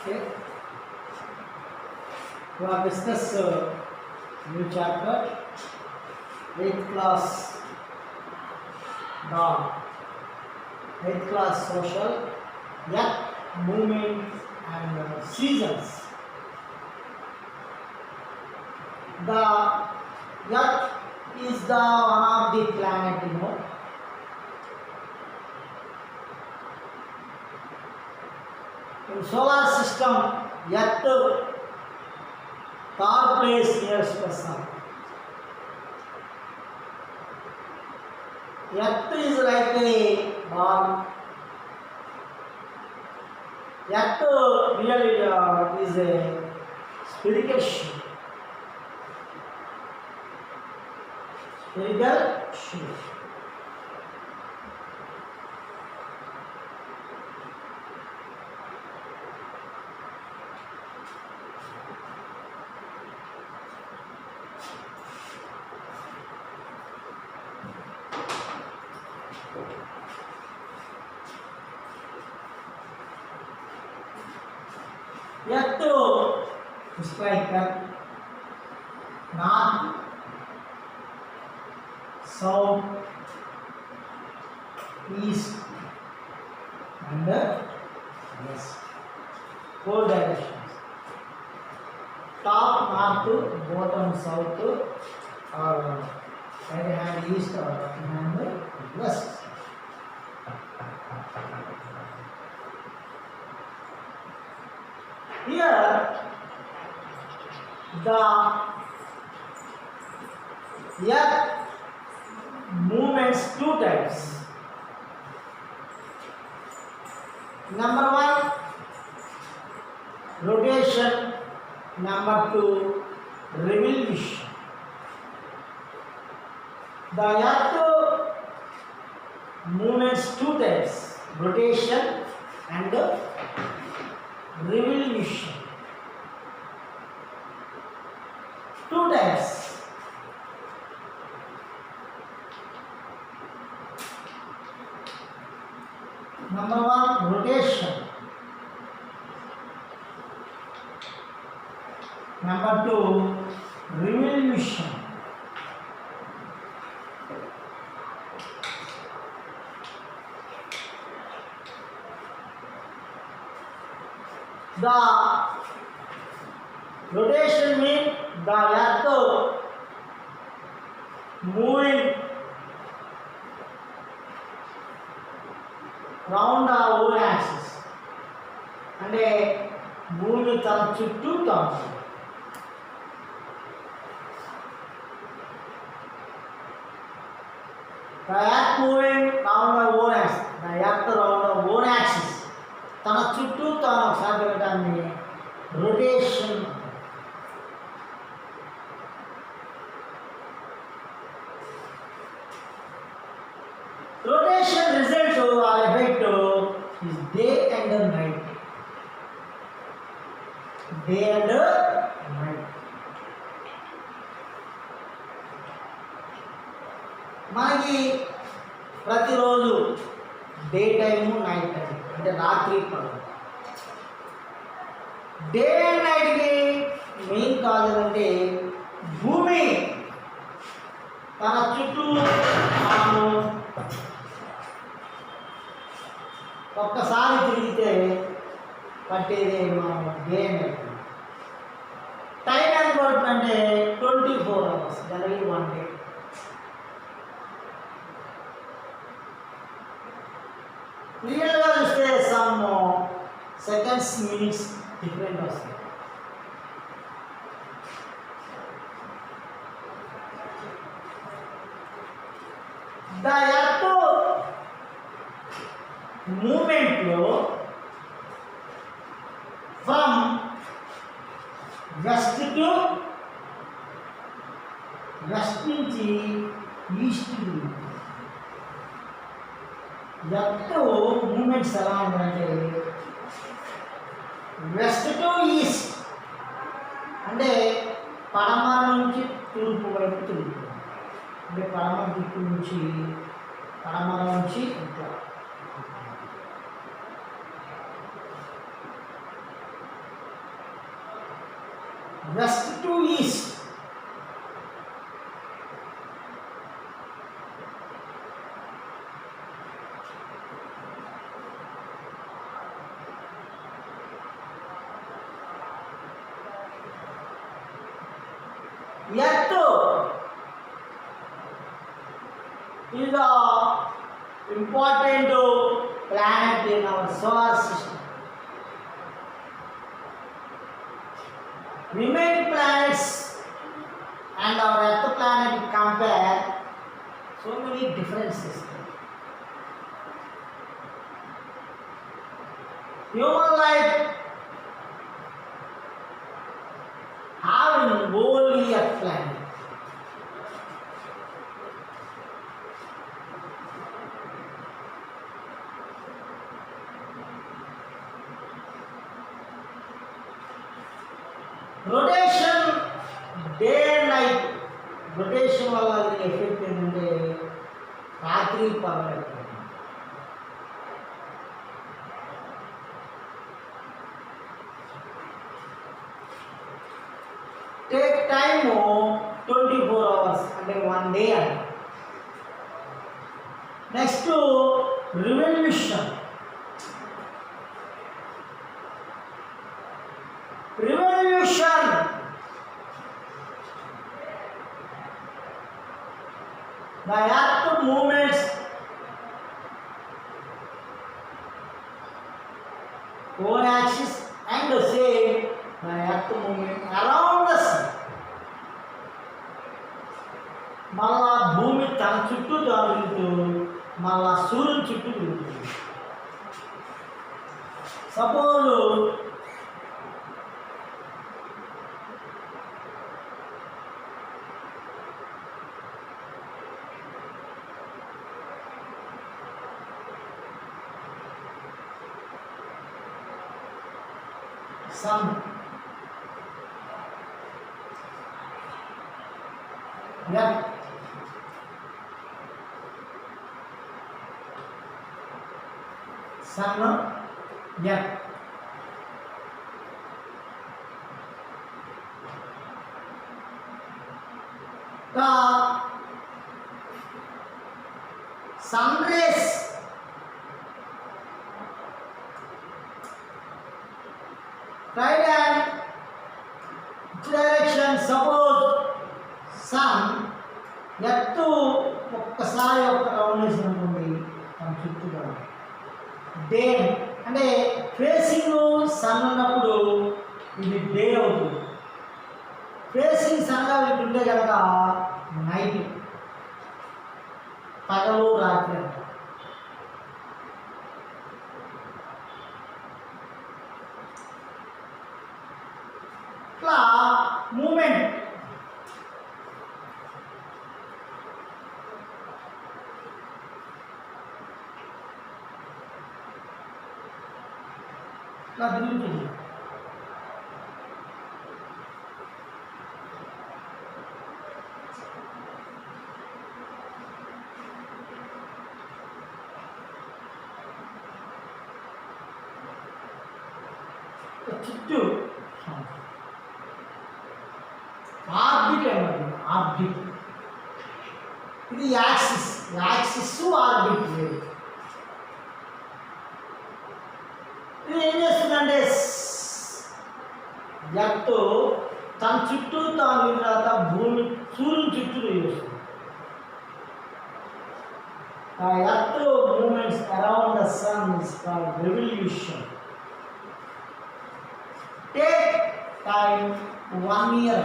Okay, we have discussed new chapter, 8th class, the 8th class social, earth movement and seasons. The earth is the one of the planet, in solar system, earth third place nearest the sun. Earth is like a ball. Earth really is a spherical shape. Spherical shape. Earth is like north, south, east and west. 4 directions. Top north, bottom south, or right hand east or right hand west. Here the earth movements 2 types. Number 1, rotation. Number 2, revolution. The earth movements 2 types, rotation and revolution. 2 types. Number 1, rotation. Number 2, revolution. The rotation means the earth moving round the whole axis and moving తన చుట్టూ తాను. The earth moving round the whole axis, the earth round the whole axis, తన చుట్టూ తాను ఒకసారి తిరగడాన్ని rotation. Rotation result or effect is day and night. Day and night. మనకి ప్రతిరోజు day time night time అంటే రాత్రి పగలు. డే అండ్ నైట్కి మెయిన్ కాజ్ ఏంటంటే భూమి తన చుట్టూ తాను ఒక్కసారి తిరిగితే పట్టేది మనం డే అండ్ నైట్. టైం ఎంత పడుతుందంటే 24 hours, జనరలీ 1 day. రియల్గా చూస్తే సమ్ సెకండ్స్ మినిట్స్ డిఫరెంట్ వస్తాయి. ద ఎర్త్ మూమెంట్లో ఫ్రమ్ వెస్ట్ టు వెస్ట్ నుంచి ఈస్ట్. ఎర్త్ మూమెంట్స్ ఎలా ఉందంటే వెస్ట్ టు ఈస్ట్ అంటే పడమర నుంచి తూర్పు వైపు తిరుగుతుంది. అంటే పడమర దిక్కు నుంచి ఇట్లా west to east. Earth is the important planet in our solar system. Remaining planets and our Earth planet compare so many differences. Human life having only Earth planet. Rotation day and night rotation వల్ల effect ఏంటంటే రాత్రి పగలు. Take time 24 hours అంటే 1 day అంట. Next revolution. Revolution. The earth movements own axis and the same the earth movement around the sun. మళ్ళా భూమి తన చుట్టూ తిరుగుతూ మళ్ళా సూర్యుని చుట్టూ తిరుగుతుంది. Suppose sun. Yeah. Sun. Yeah. The sun rays right and direction. Suppose sun ఎత్తు ఒక్కసారి ఒక రౌండ్ వేసినప్పుడు తన చుట్టూగా డే అంటే ఫేసింగ్ సన్ ఉన్నప్పుడు ఇది డే అవుతుంది. ఫేసింగ్ సన్గా ఉంటే కనుక నైట్, పగలు రాత్రి అంట. ఇట్లా మూమెంట్ ఇట్లా తిరుగుతుంది. చుట్టూ ఆర్బిట్ అన్నది. ఆర్బిట్ ఇది యాక్సిస్. యాక్సిస్ ఆర్బిట్ లేదు. ఇది ఏం చేస్తుందంటే ఎర్త్ తన చుట్టూ తాను తర్వాత భూమి సూర్యుని చుట్టూ చేస్తుంది. The earth movements around the sun is called revolution. Take time 1 year.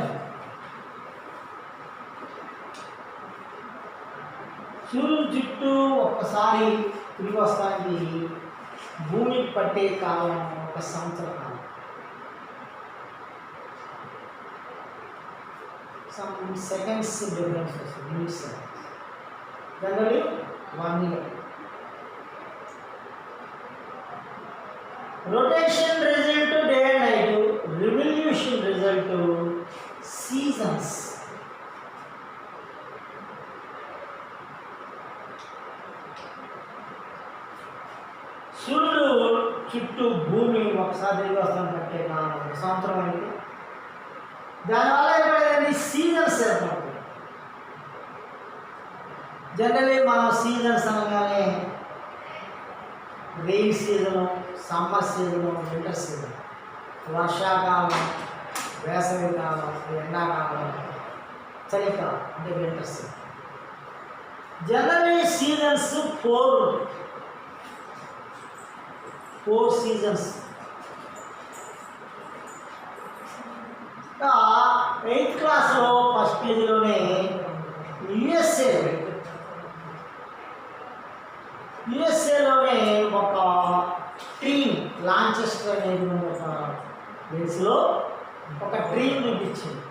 సూర్యుని చుట్టూ ఒక్కసారి తిరిగి వస్తానికి భూమికి పట్టే కాలం 1 సంవత్సర కాలం. Some seconds difference వస్తుంది, milliseconds. Generally 1 year. Rotation result to day and night. Revolution result to seasons. సూర్యుడు చుట్టూ భూమి ఒకసారి తిరిగి వస్తాను పట్టే కాలం 1 సంవత్సరం అయితే దానివల్ల ఏమైంది సీజన్స్ ఏర్పడతాయి. జనరలీ మనం సీజన్స్ అనగానే rain season, summer season, winter season, వర్షాకాలం, వేసవికాలం, ఎండాకాలం, చలికాలం అంటే winter season. Generally seasons four seasons. 8th క్లాస్లో ఫస్ట్ పేజీలోనే యుఎస్ఏలోనే ఒక డ్రీమ్ లాంచెస్టర్ అనేది ఒక ప్లేస్లో ఒక డ్రీమ్ చూపించింది.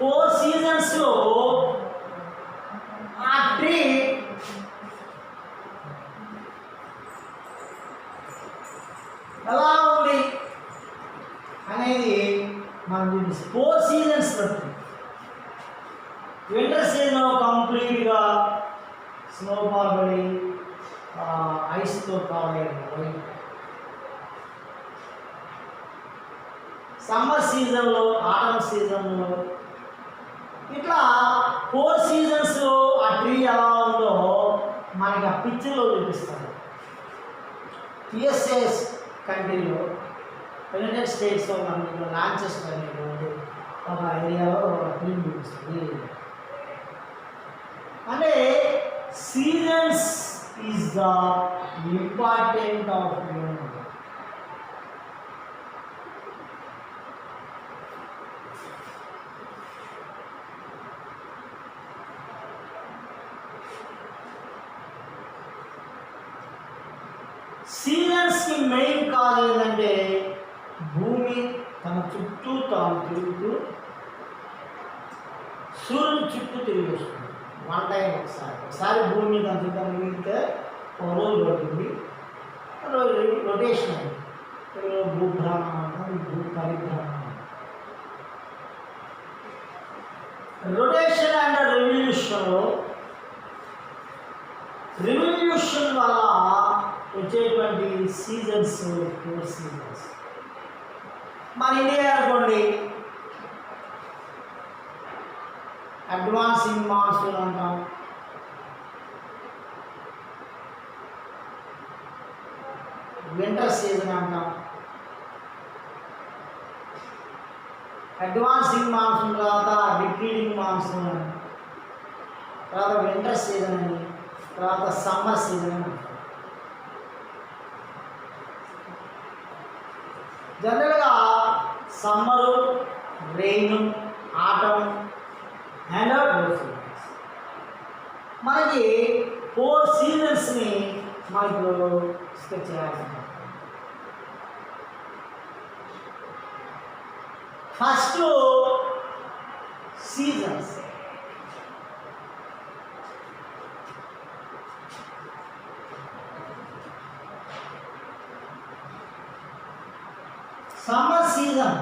4 సీజన్స్లో ఆ డ్రీమ్ ఎలా ఉంది అనేది మనం చూపిస్తుంది. 4 సీజన్స్ బట్టి వింటర్ సీజన్ కంప్లీట్గా స్నోఫాల్ పడి ఐస్తో కవర్ అయ్యి, సమ్మర్ సీజన్లో, ఆటమ్ సీజన్లో, ఇట్లా 4 సీజన్స్లో ఆ ట్రీ ఎలా ఉందో మనకి ఆ పిక్చర్లో చూపిస్తారు. యుఎస్ఏ కంట్రీలో, యునైటెడ్ స్టేట్స్లో మనకి లాంచెస్టర్ అనేటువంటి ఒక ఏరియాలో ట్రీ చూపిస్తుంది. అంటే seasons is the important of human. సీజన్స్కి మెయిన్ కాజ్ ఏంటంటే భూమి తన చుట్టూ తాను తిరుగుతూ సూర్యుని చుట్టూ తిరిగి వస్తుంది. 1 టైం ఒకసారి భూమి తన చుట్టూ తిరిగితే ఒక రోజు పడుతుంది, రొటేషన్ అయింది. భూభ్రమణం, భూ పరిభ్రమణం. రొటేషన్ అండ్ రెవల్యూషన్ వల్ల వచ్చేటువంటి సీజన్స్ 4 సీజన్స్. మన ఇండియా అనుకోండి, అడ్వాన్సింగ్ మాన్సూన్ అంటాం, వింటర్ సీజన్ అంటాం. అడ్వాన్సింగ్ మాన్సూన్ తర్వాత రిట్రీటింగ్ మాన్సూన్ అని, తర్వాత వింటర్ సీజన్ అని, తర్వాత సమ్మర్ సీజన్ అని అంటాం. జనరల్గా summer, rain, atom and seasons. మనకి 4 సీజన్స్ని మనకు స్కెచ్ చేయాలి. First seasons. Summer season.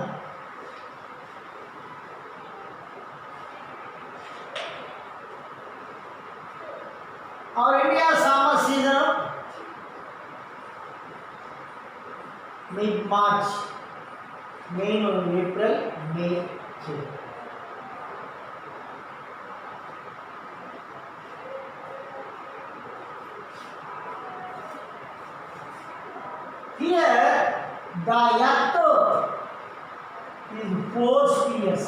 Our India summer season mid-March, May, April, May, June. Here the earth is 4 spheres.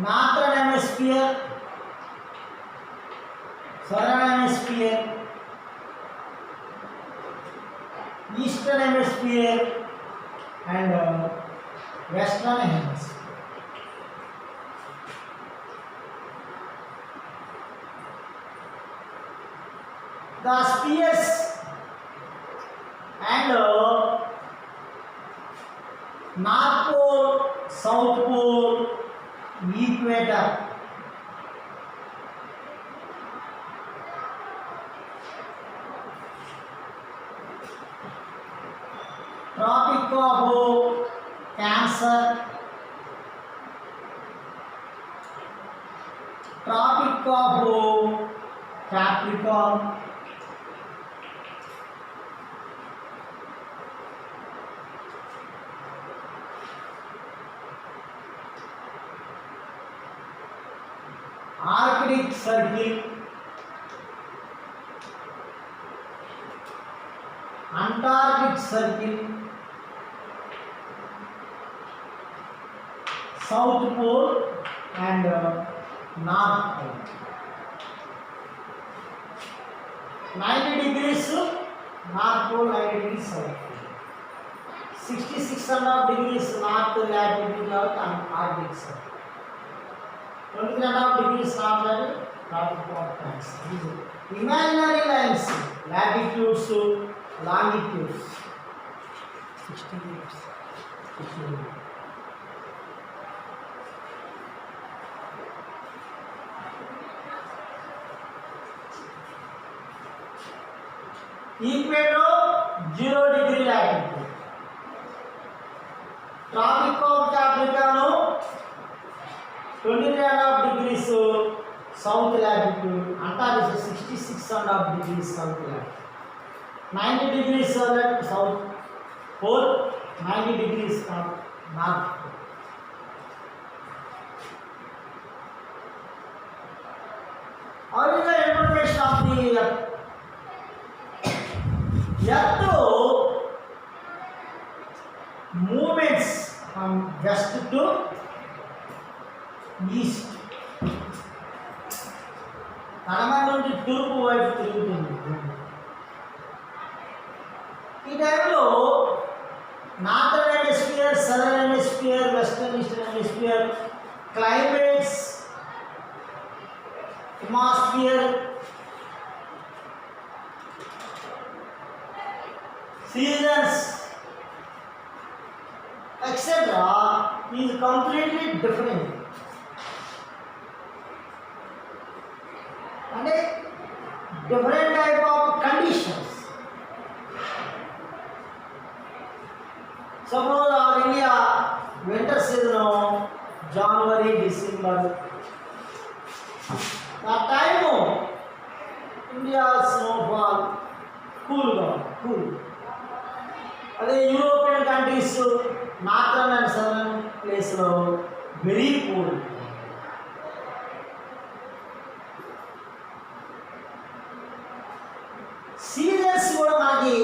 Northern hemisphere, southern hemisphere, eastern hemisphere and western hemisphere. The spheres and North Pole, South Pole, equator, Tropic of Cancer, Tropic of Capricorn, Arctic Circle, Antarctic Circle, South Pole and North Pole. 90 degrees North Pole, 90 degrees South Pole. 66.5 degrees North latitude of Arctic Circle. 23.5 degrees north latitude, tropic of Cancer. These imaginary lines, latitudes, longitudes. 60 degrees. 60 degrees. Equator 0 degree latitude. Tropic of Capricorn 23.5 degrees south latitude. Antarctica 66.5 degrees south latitude. 90 degrees south pole, 90 degrees north pole. How is the information of the Earth? Earth movements from west to east. కడమ నుండి తూర్పు వైపు తిరుగుతుంది. ఈ టైంలో northern hemisphere, southern hemisphere, western eastern hemisphere, climates, atmosphere, seasons, etc. is completely different. And a different type of conditions. Suppose our India winter season, January, December. That time India snowfall cool. అదే European countries northern and southern ప్లేస్లో very cool. Seasons కూడా మనకి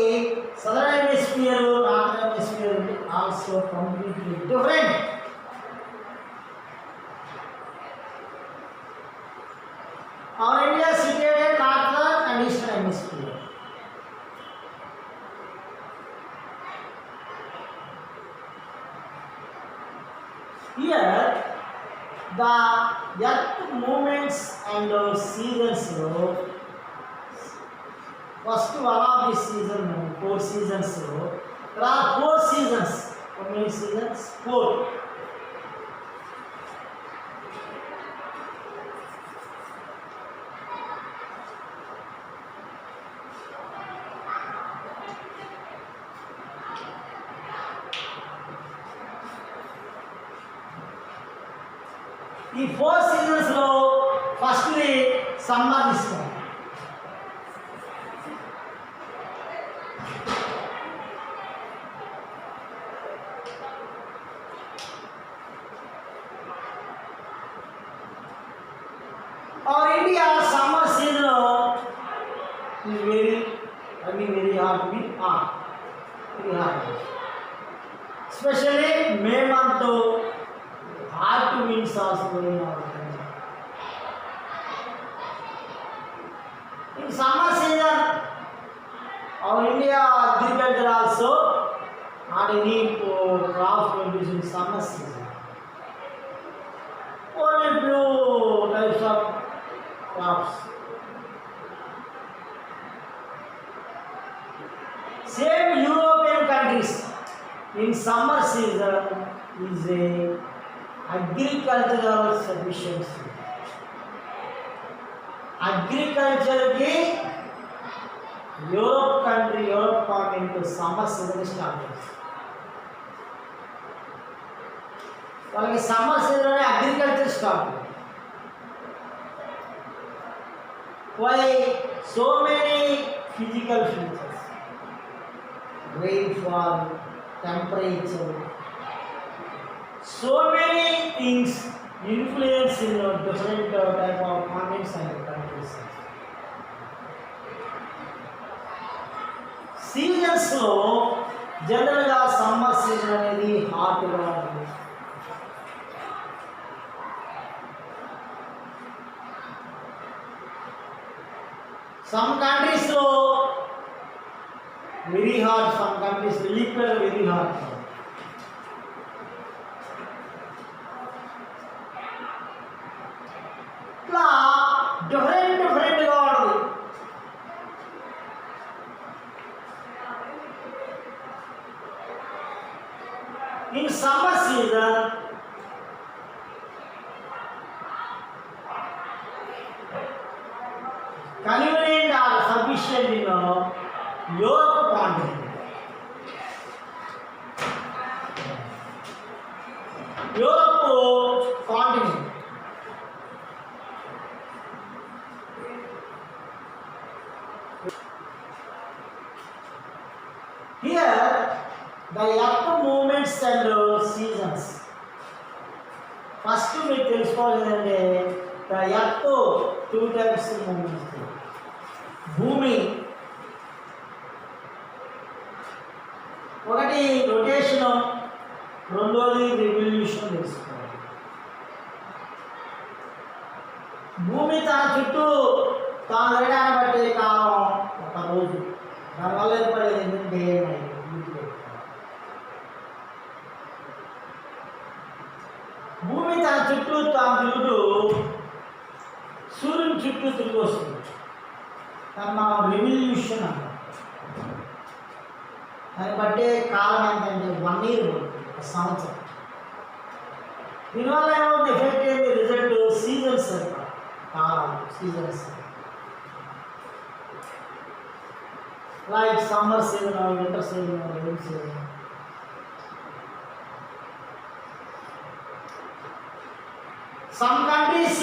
southern hemisphere, northern hemisphere also completely different. Our India is situated in northern and eastern hemisphere. Here, the earth movements and seasons. First one of the season, 4 seasons. There are 4 seasons. How many seasons? 4. ఈ 4 seasons లో first summer తీసుకోండి. Our India summer season is very hard to be hot. Very hard. Especially May month. Hard to winds also going on. In summer season, our India agriculture also not any crops produced in summer season. Only few types of crops. Same European countries in summer season is a agricultural sufficiency. Agriculture की Europe country Europe continent summer season start వాళ్ళకి summer season agriculture start. why so many physical features, rainfall, temperature, so many things influence in different type of సీజన్స్లో జనరల్గా summer season అనేది హాట్గా ఉంటుంది. Some కంట్రీస్లో very hot, some countries equal very hot. ఇట్లా డిఫరెంట్గా ఉంటుంది. In summer season, convenient or sufficient in Europe continent. Europe continent. Here, the earth movements and seasons. First మీకు తెలుసుకోవాలి ఏంటంటే the earth two types of movements. భూమి ఒకటి rotation, రెండోది revolution తెలుసుకోవాలి. భూమి తన చుట్టూ తాను తిరగడాన్ని బట్టి కాలం ఒక రోజు, దానివల్ల ఏర్పడేది ఏంటంటే భూమి తన చుట్టూ తాను తిరుగుతూ సూర్యుని చుట్టూ తిరిగి వస్తుంది. దాన్ని మనం రివల్యూషన్ అంటాం. దాన్ని బట్టే కాలం ఏంటంటే 1 year పడుతుంది, ఒక సంవత్సరం. దీనివల్ల ఏమవుతుంది ఎఫెక్ట్ ఏంటి, రిజల్ట్ సీజన్స్ కాలం, seasons like summer season, winter season, rain season. Some countries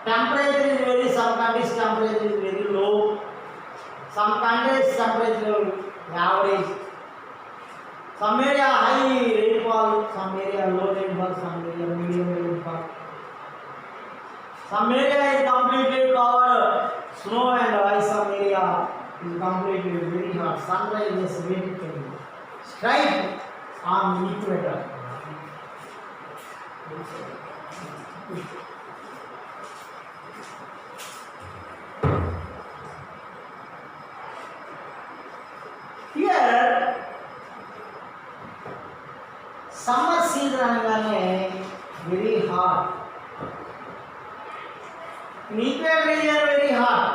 temperature is very, some countries temperature is very low. Some countries temperature average. Some area high rainfall, some area low rainfall, some area medium rainfall. Some area is completely covered snow and ice. Some area is completely very hot. Sunrise is very straight on equator. Here, summer season అనగానే very hot. In equator region very hot.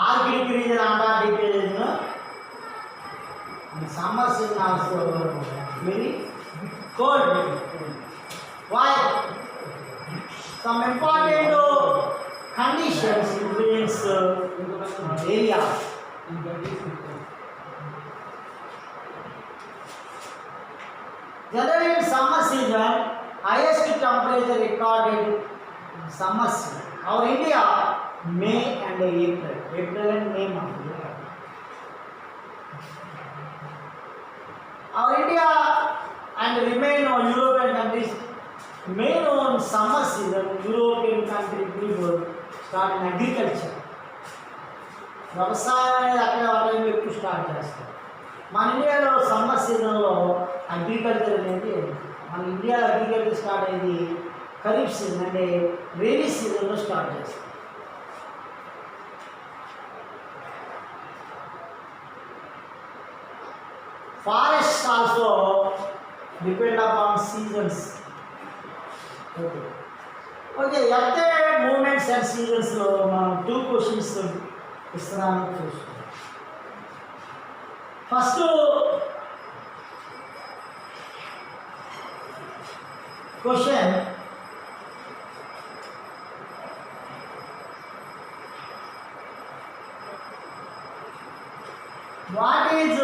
Arctic region, Antarctic region. Summer season also very cold. Why? Some important conditions influence area. Generally in summer season, highest temperature recorded in summer season. Our India, May and April and May month. Our India and remain European countries main on summer season. European country people start in agriculture. వ్యవసాయం అనేది అక్కడ వాళ్ళు ఎక్కువ start చేస్తారు. మన ఇండియాలో summer సీజన్లో agriculture అనేది, మన ఇండియాలో అగ్రికల్చర్ స్టార్ట్ అయ్యేది ఖరీఫ్ సీజన్ అంటే రైనీ సీజన్లో స్టార్ట్ చేస్తారు. Forests also depend upon seasons. Okay, earth movements and seasons లో మనం 2 questions ఇస్తున్నాను చూసుకుందాం. First question, what is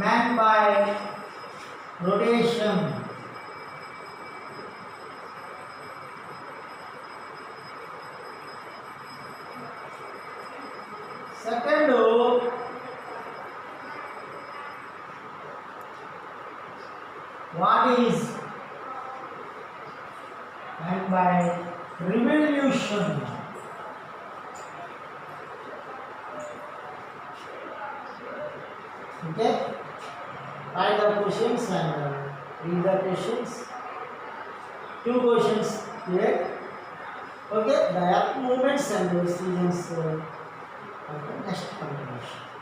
meant by rotation? Second, what is and by revolution. Okay, write the questions and read the questions. Two questions here. Okay, the earth movements and the seasons. Okay, next continuation.